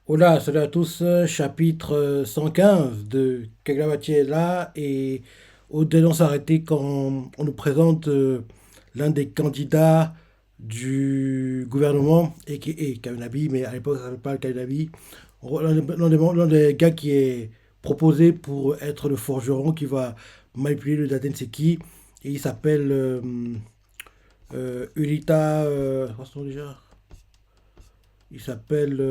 Hola, salut à tous, chapitre 115 de Kaglamati est là et au-delà on s'est arrêté quand on nous présente l'un des candidats du gouvernement et qui est Kavinabi, mais à l'époque ça ne s'appelait pas le Kavinabi. L'un des gars qui est proposé pour être le forgeron qui va manipuler le Datenseki et il s'appelle Ulita, what's son nom déjà? Il s'appelle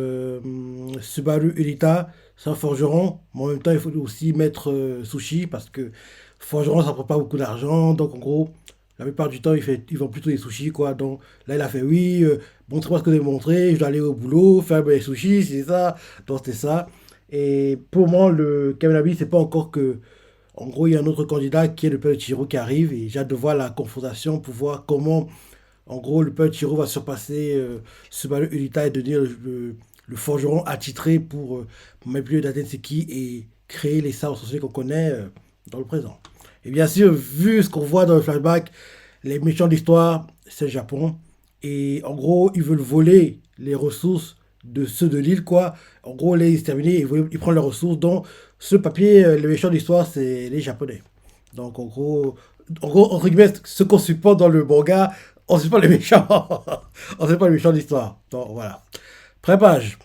Subaru Elita. C'est un forgeron. Mais en même temps, il faut aussi mettre sushi parce que forgeron, ça prend pas beaucoup d'argent. Donc, en gros, la plupart du temps, il vend plutôt des sushis, quoi. Donc, là, il a fait oui, montrez-moi ce que vous avez montré. Je dois aller au boulot, faire mes sushis, c'est ça. Donc, c'était ça. Et pour moi, le Kamanabi, c'est pas encore que. En gros, il y a un autre candidat qui est le père de Chiro qui arrive. Et j'ai hâte de voir la confrontation pour voir comment en gros, le peuple Chiro va surpasser Subaru Urita et devenir le forgeron attitré pour manipuler Datenseki et créer les sabres sorciers qu'on connaît dans le présent. Et bien sûr, vu ce qu'on voit dans le flashback, les méchants de l'histoire, c'est le Japon. Et en gros, ils veulent voler les ressources de ceux de l'île, quoi. En gros, là, ils se terminent, ils prennent les ressources. Donc, ce papier, les méchants de l'histoire, c'est les Japonais. Donc, en gros, entre guillemets, ce qu'on supporte dans le manga, on ne sait pas les méchants. On ne sait pas les méchants de l'histoire. Donc, voilà. Prépage.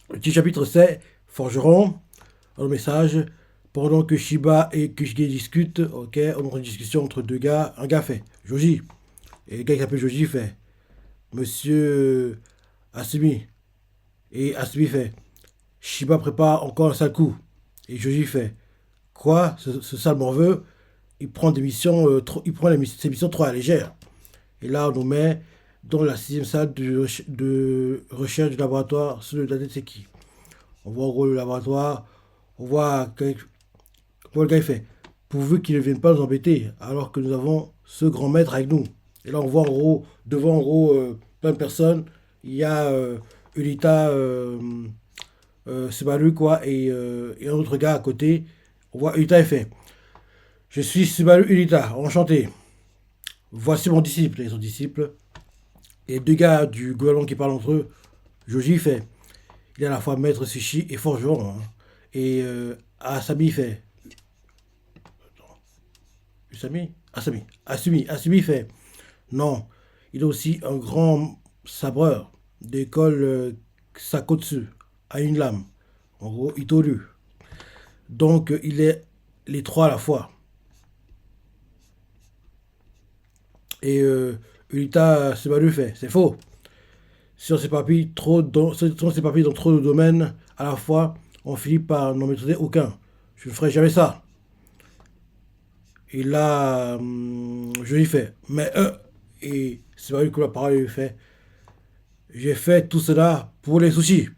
Le petit chapitre, c'est Forgeron. Un message. Pendant que Shiba et Kushige discutent, ok, on a une discussion entre deux gars. Un gars fait Joji. Et le gars qui s'appelle Joji fait Monsieur Asumi. Et Asumi fait Shiba prépare encore un sale coup. Et Joji fait Quoi ce sale morveux il prend des missions, il prend ses missions trop à la légère. Et là, on nous met dans la sixième salle de recherche du laboratoire sur le Datseki. On voit en gros le laboratoire, on voit, le gars il fait pourvu qu'il ne vienne pas nous embêter, alors que nous avons ce grand maître avec nous. Et là, on voit en gros, devant en gros plein de personnes, il y a Ulita Subaru, quoi, et un autre gars à côté. On voit Ulita, il fait je suis Subaru Ulita, enchanté. Voici mon disciple et son disciple. Et deux gars du gouvernement qui parlent entre eux. Joji fait. Il est à la fois maître sushi et forgeron, hein. Et Asami fait. Asumi fait. Non, il est aussi un grand sabreur d'école Sakotsu, à une lame. En gros, Itoru. Donc, il est les trois à la fois. Et Ulita Subaru fait. C'est faux. Sur ces papiers dans trop de domaines à la fois, on finit par n'en maîtriser aucun. Je ne ferai jamais ça. Et là, je lui fais, mais et c'est pas lui que la parole lui fait, j'ai fait tout cela pour les sushis.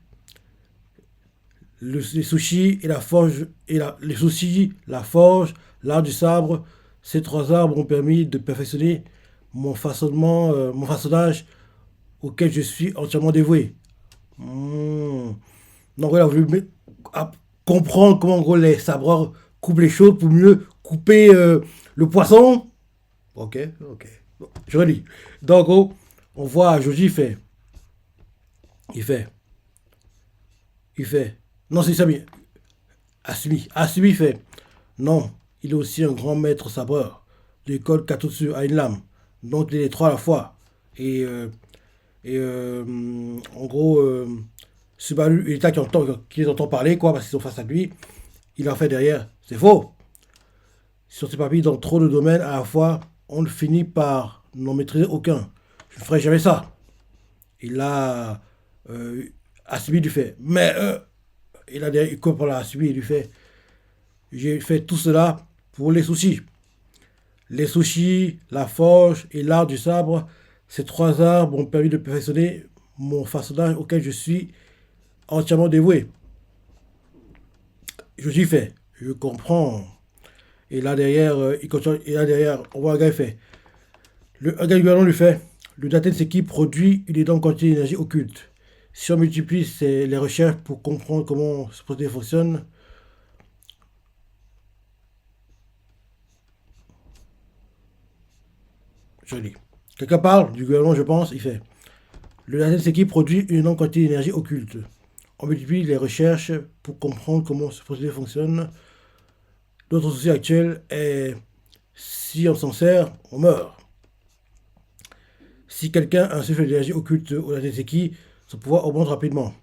Les sushis et la forge, les sushis, la forge, l'art du sabre, ces trois arbres ont permis de perfectionner mon façonnage auquel je suis entièrement dévoué. Hmm. Donc voilà, vous voulez comprendre comment en gros les sabreurs coupent les choses pour mieux couper le poisson. Ok, ok. Bon, je relis. Donc en gros, on voit Joji il fait, il fait. Non, c'est Sami. Asumi fait. Non, il est aussi un grand maître sabreur de l'école Katotsu à une lame. Donc il est les trois à la fois. Et, en gros, Subaru, il est là qui les entend parler, quoi, parce qu'ils sont face à lui. Il en fait derrière. C'est faux. Sur ces papiers, dans trop de domaines à la fois, on ne finit par n'en maîtriser aucun. Je ne ferai jamais ça. Et là, euh, Asumi lui fait, mais il comprend la Asumi, il lui fait, j'ai fait tout cela pour les sushis. Les sushis, la forge et l'art du sabre, ces trois arts m'ont permis de perfectionner mon façonnage auquel je suis entièrement dévoué. Je lui fais, je comprends. Et là derrière, il continue, et là derrière, on voit un gars, il fait, un gars du gouvernement lui fait le Datenseki produit une énorme quantité d'énergie occulte. Si on multiplie les recherches pour comprendre comment ce procédé fonctionne, je lis. Quelqu'un parle du gouvernement, je pense, il fait le Datenseki produit une énorme quantité d'énergie occulte. On multiplie les recherches pour comprendre comment ce procédé fonctionne. Notre souci actuel est si on s'en sert, on meurt. Si quelqu'un a un souffle d'énergie occulte ou la Tetseki, son pouvoir augmente rapidement.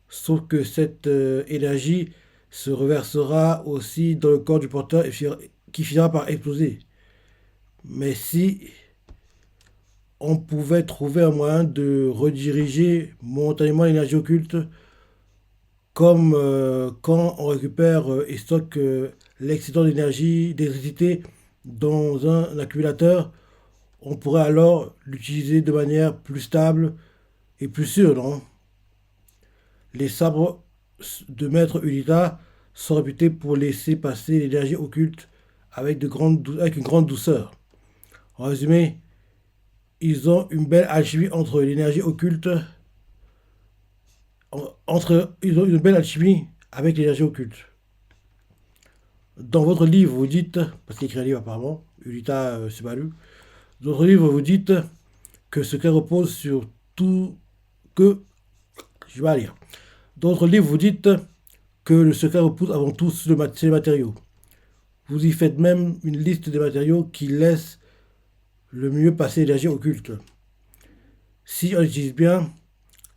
Sauf que cette énergie se reversera aussi dans le corps du porteur qui finira par exploser. Mais si on pouvait trouver un moyen de rediriger momentanément l'énergie occulte, comme quand on récupère et stocke l'excédent d'électricité dans un accumulateur, on pourrait alors l'utiliser de manière plus stable et plus sûre, non? Les sabres de Maître Unita sont réputés pour laisser passer l'énergie occulte avec une grande douceur. En résumé, ils ont une belle alchimie entre l'énergie occulte, ils ont une belle alchimie avec l'énergie occulte. Dans votre livre, vous dites, parce qu'il écrit un livre apparemment, Unita Subaru, dans votre livre, vous dites que ce secret repose sur tout que... Je vais lire. Dans votre livre, vous dites que le secret repose avant tout sur les matériaux. Vous y faites même une liste des matériaux qui laissent le mieux passer l'énergie occulte. Si on l'utilise bien,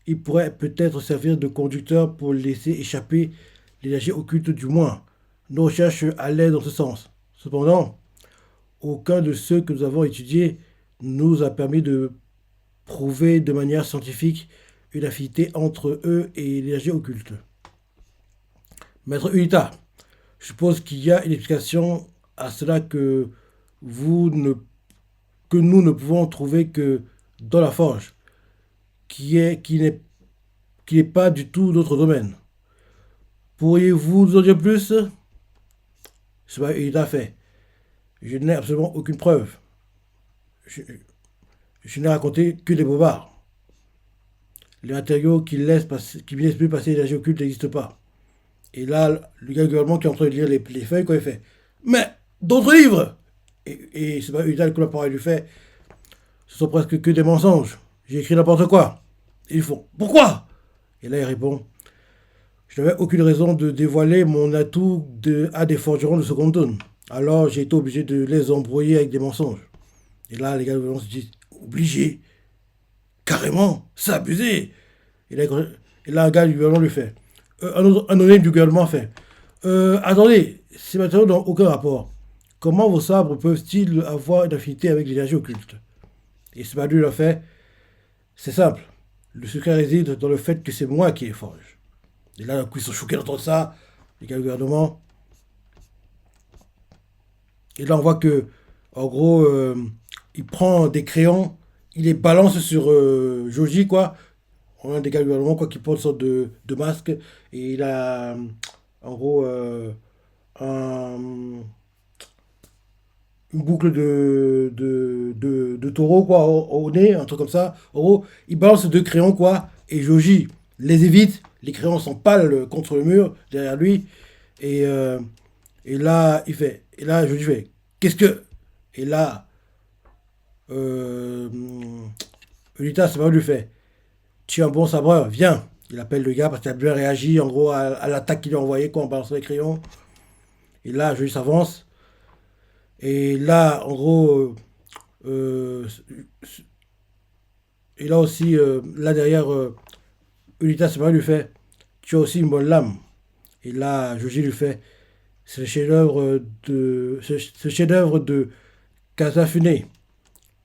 il pourrait peut-être servir de conducteur pour laisser échapper l'énergie occulte du moins. Nos recherches allaient dans ce sens. Cependant, aucun de ceux que nous avons étudiés nous a permis de prouver de manière scientifique une affinité entre eux et l'énergie occulte. Maître Unita, je suppose qu'il y a une explication à cela vous ne, que nous ne pouvons trouver que dans la forge, qui n'est pas du tout notre domaine. Pourriez-vous nous en dire plus? Ce que Unita fait. Je n'ai absolument aucune preuve. Je n'ai raconté que des bobards. Les matériaux qui laissent plus passer l'énergie occulte n'existent pas. Et là, le gars du gouvernement qui est en train de lire les feuilles, quoi, il fait. Mais d'autres livres! Et c'est pas Unita que la parole lui fait. Ce sont presque que des mensonges. J'ai écrit n'importe quoi. Et ils font. Pourquoi? Et là, il répond. Je n'avais aucune raison de dévoiler mon atout à des forgerons de seconde zone. Alors, j'ai été obligé de les embrouiller avec des mensonges. Et là, les gars du gouvernement se disent. Obligé? Carrément? C'est abusé! Et là, un gars du gouvernement lui fait. Un honnête du gouvernement fait. Attendez, ces matériaux n'ont aucun rapport. Comment vos sabres peuvent-ils avoir une affinité avec l'énergie occulte? Et ce lui a fait. C'est simple. Le secret réside dans le fait que c'est moi qui les forge. Et là, d'un coup, ils sont choqués d'entendre ça, les gars du gouvernement. Et là, on voit que, en gros, il prend des crayons, il les balance sur Joji, quoi. On a des gars du gouvernement, quoi, qui portent une sorte de masque. Et il a, en gros, un- une boucle de taureau, quoi, au nez, un truc comme ça. En gros, il balance deux crayons, quoi. Et Joji les évite. Les crayons sont pâles contre le mur, derrière lui. Et, euh, et là, Joji fait, qu'est-ce que... Et là, euh, Unita, c'est pas lui fait. Tu es un bon sabreur, viens. Il appelle le gars parce qu'il a bien réagi en gros à l'attaque qu'il lui a envoyée quand on balançait les crayons. Et là, Jolie s'avance. Et là, en gros, euh, et là aussi, là derrière, Unita Semaru lui fait tu as aussi une bonne lame. Et là, Joji lui fait c'est le chef-d'œuvre c'est le chef-d'œuvre de Kasafune.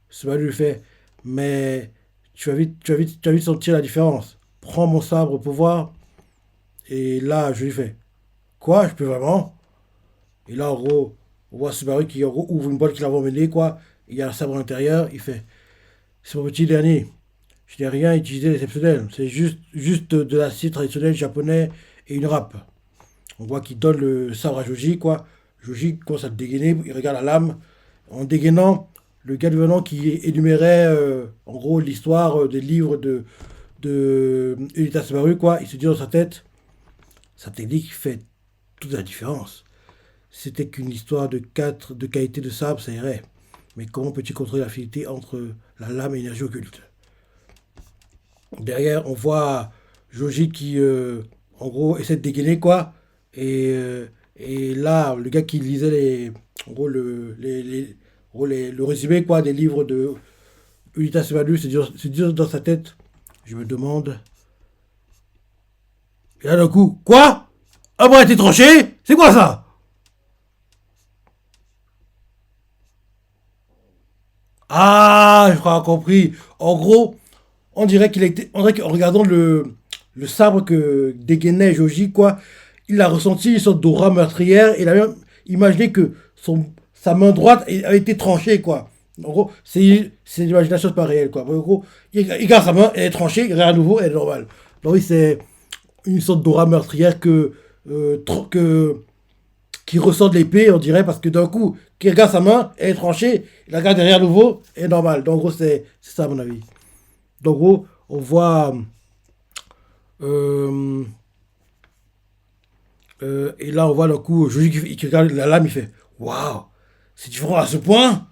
Semaru lui fait mais tu vas vite sentir la différence. Prends mon sabre pour voir. Et là, je lui fais quoi, je peux vraiment? Et là, en gros, on voit Subaru qui en gros, ouvre une boîte qu'il avait emmenée, quoi. Il y a un sabre à l'intérieur. Il fait c'est mon petit dernier. Je n'ai rien utilisé d'exceptionnel. C'est juste de l'acier traditionnel japonais et une râpe. On voit qu'il donne le sabre à Joji, quoi. Joji commence à le dégainer. Il regarde la lame. En dégainant, le gars du venant qui énumérait, en gros, l'histoire des livres de Unita Subaru, quoi. Il se dit dans sa tête sa technique fait toute la différence. Si c'était qu'une histoire de qualité de sabre, ça irait. Mais comment peux-tu contrôler l'affinité entre la lame et l'énergie occulte? Derrière, on voit Joji en gros, essaie de dégainer, quoi. Et là, le gars qui lisait en gros, le résumé, quoi, des livres de Unita Subaru, c'est dur dans sa tête. Je me demande. Et là, d'un coup, quoi? Un bras a été tranché? C'est quoi ça? Ah, je crois compris. En gros, on dirait qu'en regardant le sabre que dégainait Joji, quoi, il a ressenti une sorte d'aura meurtrière. Il a même imaginé que sa main droite a été tranchée, quoi. En gros, c'est l'imagination, c'est pas réel, quoi. En gros, il garde sa main, elle est tranchée, il regarde à nouveau, elle est normale. Donc oui, c'est une sorte d'aura meurtrière qui ressort de l'épée, on dirait, parce que d'un coup, qui regarde sa main, elle est tranchée, il la regarde derrière à nouveau, elle est normale. Donc en gros, c'est ça, à mon avis. Donc en gros, on voit. euh, et là, on voit le coup, Joji qui regarde la lame, il fait waouh, c'est différent à ce point.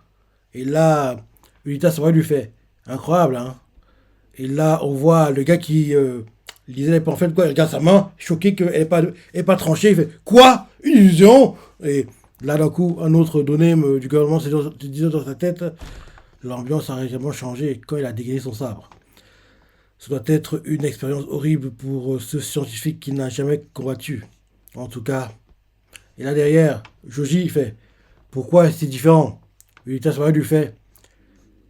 Et là, Unita, ça va lui fait incroyable, hein. Et là, on voit le gars qui lisait les pamphlets, quoi, il regarde sa main, choqué qu'elle n'est pas tranchée, il fait quoi? Une illusion? Et là, d'un coup, un autre donné du gouvernement se disait dans sa tête, l'ambiance a réellement changé quand il a dégainé son sabre. Ce doit être une expérience horrible pour ce scientifique qui n'a jamais combattu. En tout cas, et là derrière, Joji il fait pourquoi c'est différent? Unita Sawada lui fait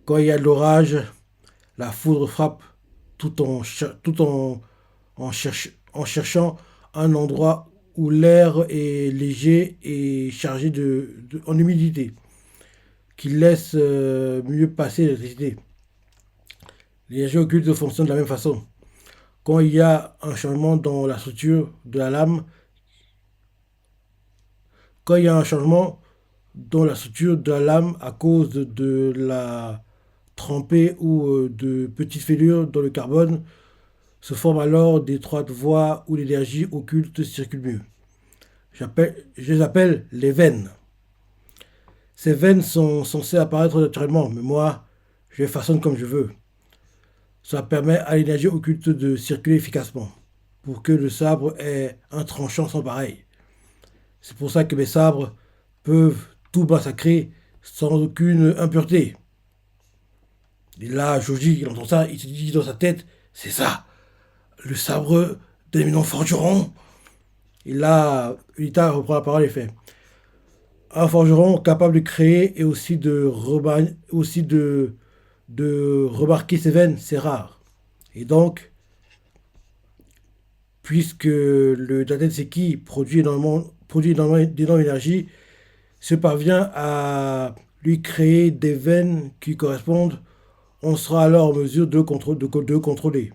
quand il y a de l'orage, la foudre frappe tout en cherchant un endroit où l'air est léger et chargé en humidité, qui laisse mieux passer l'électricité. L'énergie occulte fonctionne de la même façon. Quand il y a un changement dans la structure de la lame, quand il y a un changement dans la structure de la lame à cause de la trempée ou de petites fêlures dans le carbone, se forment alors d'étroites voies où l'énergie occulte circule mieux. Je les appelle les veines. Ces veines sont censées apparaître naturellement, mais moi, je les façonne comme je veux. Ça permet à l'énergie occulte de circuler efficacement, pour que le sabre ait un tranchant sans pareil. C'est pour ça que mes sabres peuvent tout massacrer sans aucune impureté. Et là, Joji, il entend ça, il se dit dans sa tête, c'est ça, le sabre d'éminent forgeron. Et là, Unita reprend la parole et fait, un forgeron capable de créer et aussi de remarquer ses veines, c'est rare. Et donc, puisque le Datenseki d'énormément d'énergie, se parvient à lui créer des veines qui correspondent, on sera alors en mesure de contrôler.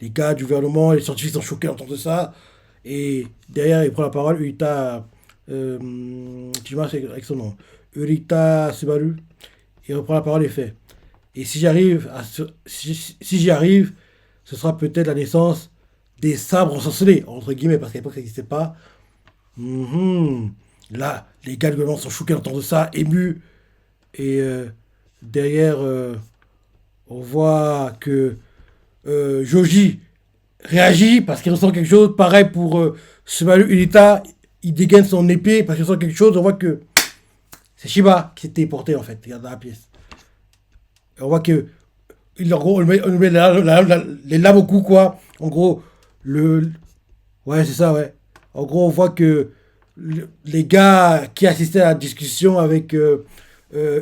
Les gars du gouvernement, les scientifiques sont choqués en entendant ça. Et derrière, il prend la parole, Urita, tu vois, avec son nom, Urita Subaru, il reprend la parole et fait. Et si j'y arrive, ce sera peut-être la naissance des sabres ensorcelés, entre guillemets, parce qu'à l'époque ça n'existait pas. Mhm. Là, les gars du gouvernement sont choqués en entendant ça, émus. Et derrière, on voit que Joji réagit parce qu'il ressent quelque chose. Pareil pour Subaru Unita, il dégaine son épée parce qu'il ressent quelque chose. On voit que c'est Shiba qui s'est téléporté en fait, regarde dans la pièce. Et on voit que, en gros, on lui met les lames au cou, quoi. En gros, le. Ouais, c'est ça, ouais. En gros, on voit que les gars qui assistaient à la discussion avec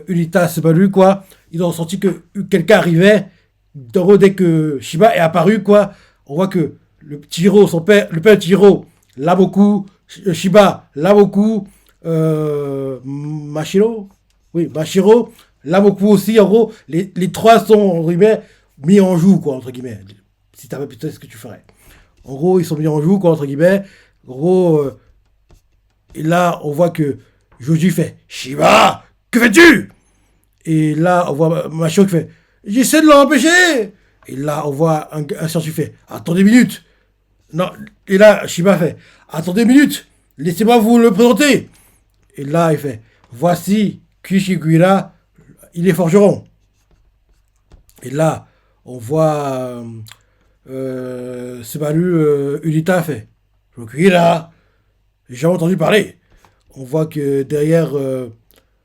Unita Subaru, quoi, ils ont senti que quelqu'un arrivait. Dès que Shiba est apparu, quoi, on voit que le petit Hiro, le père de Hiro, l'a beaucoup, Shiba l'a beaucoup, Mashiro, oui, Mashiro l'a beaucoup aussi, en gros, les trois sont, entre guillemets, mis en joue, quoi, entre guillemets, si t'avais peut-être ce que tu ferais. En gros, ils sont mis en joue, quoi, entre guillemets, en gros, et là, on voit que Joji fait, Shiba, que fais-tu? Et là, on voit Mashiro qui fait, j'essaie de l'empêcher. Et là, on voit un scientifique fait attendez une minute. Non. Et là, Shiba fait attendez une minute. Laissez-moi vous le présenter. Et là, il fait voici Kishiguira, il est forgeron. Et là, on voit Subaru Unita fait Okira, j'ai jamais entendu parler. On voit que derrière, euh,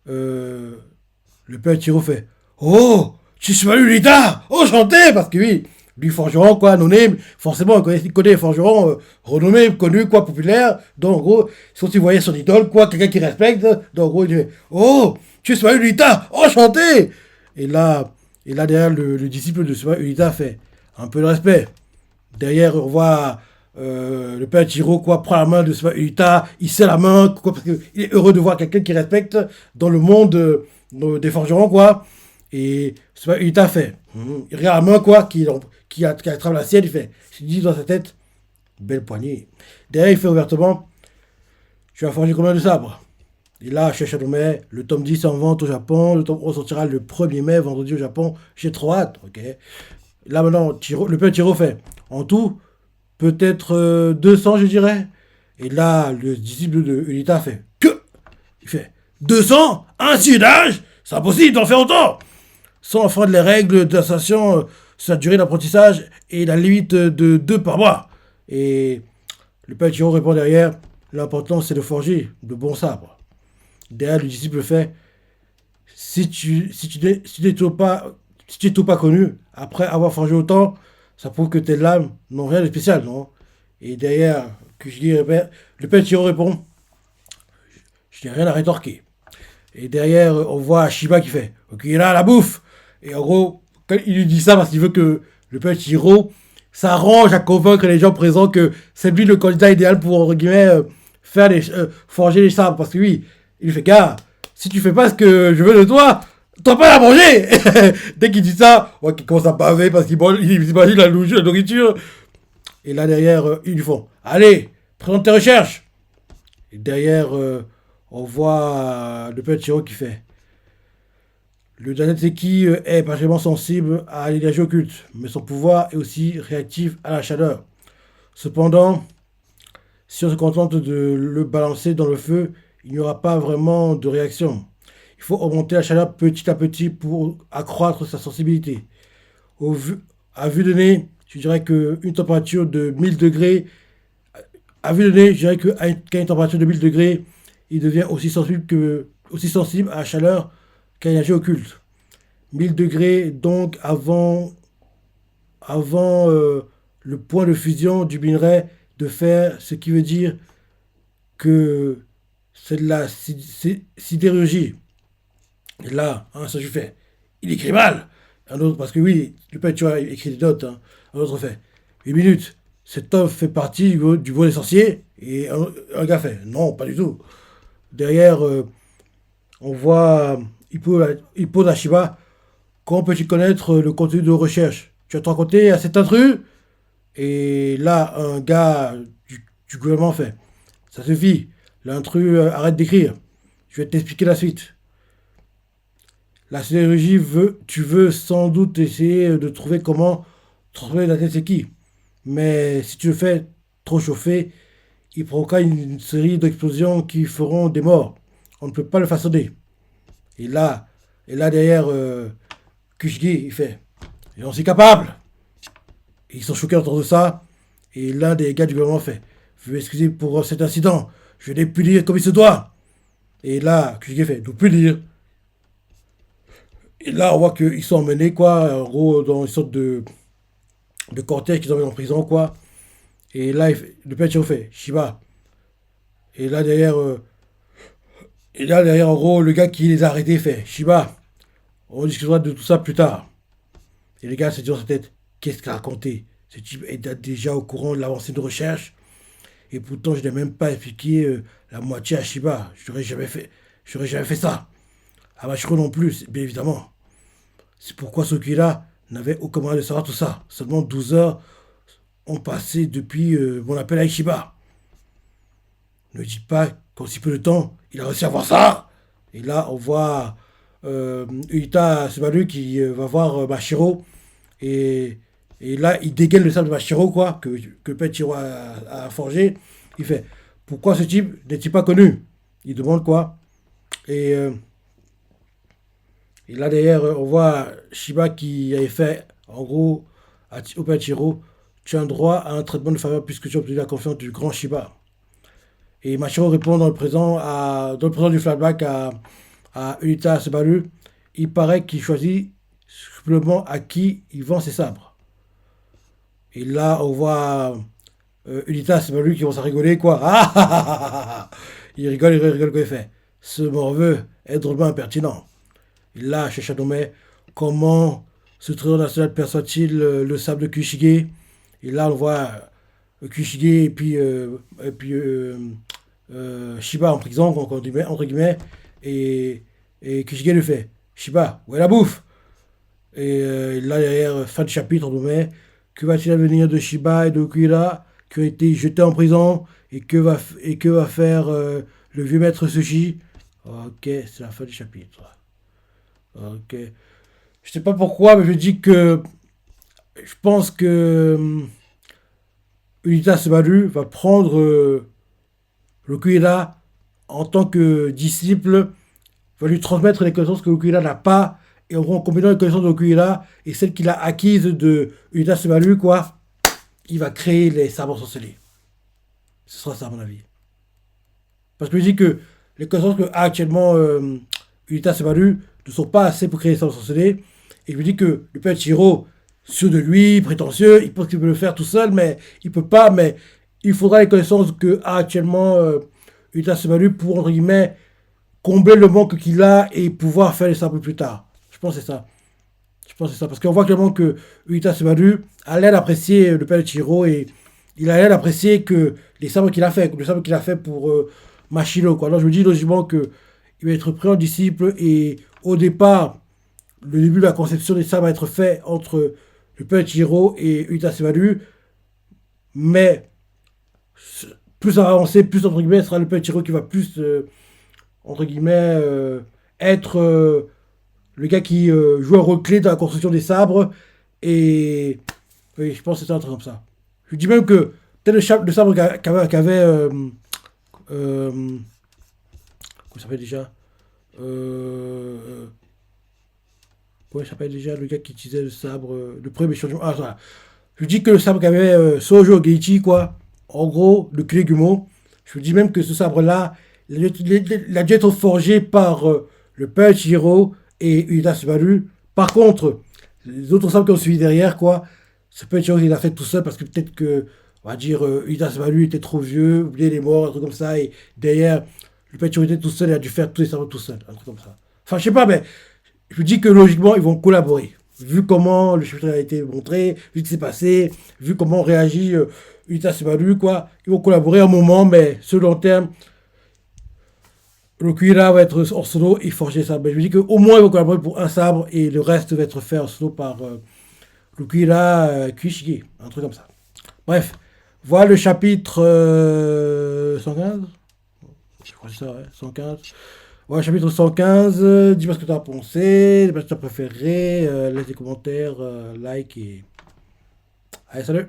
le père Tiro fait Oh, tu suis venu Lita, enchanté. Parce que oui, lui forgeron, quoi, non-name, forcément, il connaît les forgerons renommés, connus, quoi, populaires. Donc, en gros, si tu voyais son idole, quoi, quelqu'un qui respecte, donc, en gros, il dit Oh, tu suis venu Lita, enchanté. Et là, et là derrière, le disciple de Suba Ulita fait un peu de respect. Derrière, on voit le père Tiro, quoi, prend la main de Suba Ulita, il serre la main, quoi, parce qu'il est heureux de voir quelqu'un qui respecte dans le monde des forgerons, quoi. Et Suba Ulita fait. Il regarde la main, quoi, qui attrape la sienne, il fait. Il dit dans sa tête, belle poignée. Derrière, il fait ouvertement, tu vas forger combien de sabres? Et là, chez Chanomet, le tome 10 est en vente au Japon, le tome 11 sortira le 1er mai, vendredi au Japon. J'ai trop hâte, ok. Là maintenant, le père Tiro fait, en tout, peut-être 200, je dirais. Et là, le disciple de Ulita fait, que il fait, 200? Un sidage? C'est impossible d'en faire autant! Sans enfreindre les règles d'association sur la durée d'apprentissage et la limite de 2 par mois. Et le père Tiro répond derrière, l'important c'est de forger de bons sabres. Derrière, le disciple fait si tu n'es toujours pas, si tu n'es toujours pas connu, après avoir forgé autant, ça prouve que tes lames n'ont rien de spécial, non? Et derrière, le père Tiro répond je n'ai rien à rétorquer. Et derrière, on voit Shiba qui fait ok, là, la bouffe. Et en gros, quand il lui dit ça parce qu'il veut que le père Tiro s'arrange à convaincre les gens présents que c'est lui le candidat idéal pour, entre guillemets, forger les sabres. Parce que oui, il lui fait gars, si tu fais pas ce que je veux de toi, t'as pas à manger. Dès qu'il dit ça, ouais, il commence à baver parce il imagine la nourriture. Et là derrière, ils lui font allez, présente tes recherches. Et derrière, on voit le père Tiro qui fait le Daneteki est particulièrement sensible à l'énergie occulte, mais son pouvoir est aussi réactif à la chaleur. Cependant, si on se contente de le balancer dans le feu, il n'y aura pas vraiment de réaction. Il faut augmenter la chaleur petit à petit pour accroître sa sensibilité. Au vu, à vue de nez, je dirais qu'une température de 1000 degrés, à vue de nez, je dirais qu'à une température de 1000 degrés, il devient aussi sensible à la chaleur qu'à l'énergie occulte. 1000 degrés, donc avant le point de fusion du minerai de fer, ce qui veut dire que c'est de la sidérurgie. Et là, ça je fais. Il écrit mal. Un autre, parce que oui, le père, tu vois, il écrit des notes. Un autre fait. 8 minutes. Cet homme fait partie du bon des sorciers. Et un gars fait. Non, pas du tout. Derrière, on voit Hippo Nashiba. Comment peux-tu connaître le contenu de recherche? Tu vas te raconter à cet intrus? Et là, un gars du gouvernement fait ça suffit, l'intrus arrête d'écrire. Je vais t'expliquer la suite. La sidérurgie tu veux sans doute essayer de trouver comment transformer la tête c'est qui. Mais si tu le fais trop chauffer, il provoquera une série d'explosions qui feront des morts. On ne peut pas le façonner. Et là, et là derrière, Kushigi, il fait j'en suis capable. Et ils sont choqués d'entendre ça. Et l'un des gars du gouvernement fait je veux m'excuser pour cet incident. Je vais les punir comme il se doit. Et là, Kushigi fait nous punir. Et là, on voit qu'ils sont emmenés, quoi, en gros, dans une sorte de cortège qu'ils emmènent en prison, quoi. Et là, le père Tiro fait Shiba. Et là, derrière, en gros, le gars qui les a arrêtés fait Shiba. On discutera de tout ça plus tard. Et les gars se disent dans sa tête qu'est-ce qu'il a raconté? Ce type est déjà au courant de l'avancée de recherche. Et pourtant, je n'ai même pas expliqué la moitié à Shiba. Je n'aurais jamais fait ça. À Machiro non plus, bien évidemment. C'est pourquoi Sokira n'avait aucun moyen de savoir tout ça. Seulement 12 heures ont passé depuis mon appel à Ishiba. Ne dites pas qu'en si peu de temps, il a réussi à voir ça. Et là, on voit Uita Subaru qui va voir Mashiro. Et, et là, il dégaine le sable de Mashiro, quoi, que Pet a forgé. Il fait pourquoi ce type n'est-il pas connu? Il demande quoi. Et, euh, et là, derrière, on voit Shiba qui avait fait, en gros, au Pet tu as un droit à un traitement de faveur puisque tu as obtenu la confiance du grand Shiba. Et Machiro répond dans le présent du flashback à Unita Subaru. Il paraît qu'il choisit simplement à qui il vend ses sabres. Et là, on voit Unita Subaru qui vont à rigoler, quoi. Ah, ah, ah, ah, ah, ah. Il rigole, quoi, il fait. Ce morveux est drôlement impertinent. Et là, chez Shadomé, comment ce trésor national perçoit-il le sable de Kushige? Et là, on voit Kushige et puis Shiba en prison, entre guillemets, et, et Kushige lui fait Shiba, où est la bouffe? Et là, derrière, fin de chapitre, on nous met que va-t-il advenir de Shiba et de Okuira qui ont été jetés en prison et que va faire le vieux maître Sushi? Ok, c'est la fin du chapitre. Ok. Je sais pas pourquoi, mais je dis que je pense que Unita Subaru va prendre Okuira en tant que disciple, va lui transmettre les connaissances que Okuira n'a pas, et en gros, en combinant les connaissances d'Okuira et celles qu'il a acquises de Unita Subaru, quoi, il va créer les sabres sorcelés. Ce sera ça, à mon avis. Parce que je dis que les connaissances que a actuellement Unita Subaru ne sont pas assez pour créer les sabres sorcelés, et je me dis que le père Chiro, sûr de lui, prétentieux, il pense qu'il peut le faire tout seul, mais il peut pas, mais il faudra les connaissances que a actuellement Unita Subaru pour, entre guillemets, combler le manque qu'il a et pouvoir faire les sabres plus tard. Je pense que c'est ça. Je pense que c'est ça. Parce qu'on voit clairement que Uita Subaru a l'air d'apprécier le père de Chiro et il a l'air d'apprécier que les sabres qu'il a fait, le sabre qu'il a fait pour Machiro, quoi. Alors je me dis logiquement que il va être pris en disciple et au départ, le début de la conception des sabres va être fait entre le père de Chiro et Uita Subaru, mais plus ça va avancer, plus entre guillemets, ce sera le père de Chiro qui va plus entre guillemets être le gars qui joue un rôle clé dans la construction des sabres. Et oui, je pense que c'est un truc comme ça. Je dis même que peut-être le sabre qu'avait comment ça s'appelle déjà comment il s'appelle déjà le gars qui utilisait le sabre, le premier méchant du... Ah, ça. Je dis que le sabre qu'avait Sojo Geichi, quoi. En gros, le clé Gumo. Je vous dis même que ce sabre-là, il a dû être forgé par le père Chihiro et Ueda Subaru. Par contre, les autres sabres qui ont suivi derrière, quoi, ce père Chihiro, il l'a fait tout seul parce que peut-être que, on va dire, Ueda Subaru était trop vieux, oublié les morts, un truc comme ça. Et derrière, le père Chihiro était tout seul, il a dû faire tous les sabres tout seul, un truc comme ça. Enfin, je sais pas, mais je vous dis que logiquement, ils vont collaborer. Vu comment le chapitre a été montré, vu ce qui s'est passé, vu comment réagit Ueda Subaru, quoi, ils vont collaborer un moment, mais sur le long terme, Okuira va être en solo et forger ça. Mais je me dis qu'au moins ils vont collaborer pour un sabre et le reste va être fait en solo par Okuira Kuishige, un truc comme ça. Bref, voilà le chapitre 115. Je crois que c'est ça, ouais, 115. Voilà, chapitre 115. Dis-moi ce que tu as pensé, les personnes préférées, laisse des commentaires, like et. Allez, salut!